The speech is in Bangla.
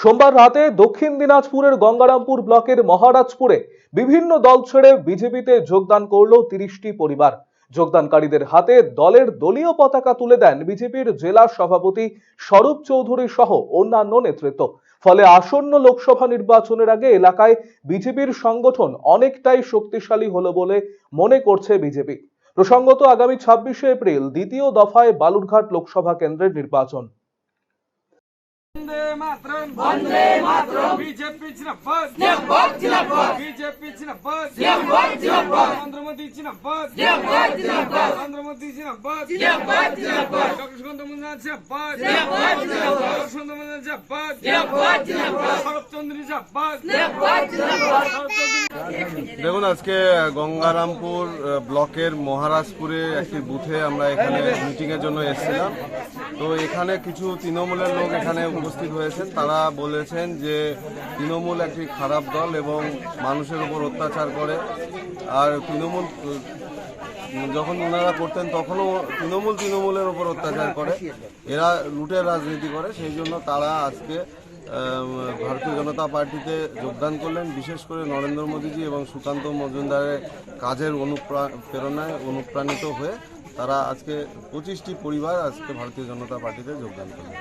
সোমবার রাতে দক্ষিণ দিনাজপুরের গঙ্গারামপুর ব্লকের মহারাজপুরে বিভিন্ন দল ছেড়ে বিজেপিতে যোগদান করল 30টি পরিবার। যোগদানকারীদের হাতে দলের দলীয় পতাকা তুলে দেন বিজেপির জেলা সভাপতি স্বরূপ চৌধুরী সহ অন্যান্য নেতৃত্ব। ফলে আসন্ন লোকসভা নির্বাচনের আগে এলাকায় বিজেপির সংগঠন অনেকটাই শক্তিশালী হলো বলে মনে করছে বিজেপি। প্রসঙ্গত আগামী 26শে এপ্রিল দ্বিতীয় দফায় বালুরঘাট লোকসভা কেন্দ্রের নির্বাচন। वंदे मातरम बीजेपी जिंदाबाद जिंदाबाद जिंदाबाद बीजेपी जिंदाबाद जिंदाबाद जिंदाबाद नरेंद्र मोदी जिंदाबाद जिंदाबाद जिंदाबाद नरेंद्र मोदी जिंदाबाद जिंदाबाद जिंदाबाद डॉक्टर सुगंध मुंडा जिंदाबाद जिंदाबाद जिंदाबाद सुगंध मुंडा जिंदाबाद जिंदाबाद जिंदाबाद शरद चंद्र जिंदाबाद जिंदाबाद जिंदाबाद দেখুন, আজকে গঙ্গারামপুর ব্লকের মহারাজপুরে একটি বুথে আমরা এখানে মিটিং এর জন্য এসেছিলাম। তো এখানে কিছু তৃণমূলের লোক এখানে উপস্থিত হয়েছেন। তারা বলেছেন যে তৃণমূল একটি খারাপ দল এবং মানুষের উপর অত্যাচার করে। আর তৃণমূল যখন ওনারা করতেন তখনও তৃণমূলের উপর অত্যাচার করে, এরা লুটের রাজনীতি করে। সেই জন্য তারা আজকে ভারতীয় জনতা পার্টিতে যোগদান করলেন। বিশেষ করে নরেন্দ্র মোদীজি এবং সুকান্ত মজুমদারের কাজের প্রেরণায় অনুপ্রাণিত হয়ে তারা আজকে 25টি পরিবার আজকে ভারতীয় জনতা পার্টিতে যোগদান করলেন।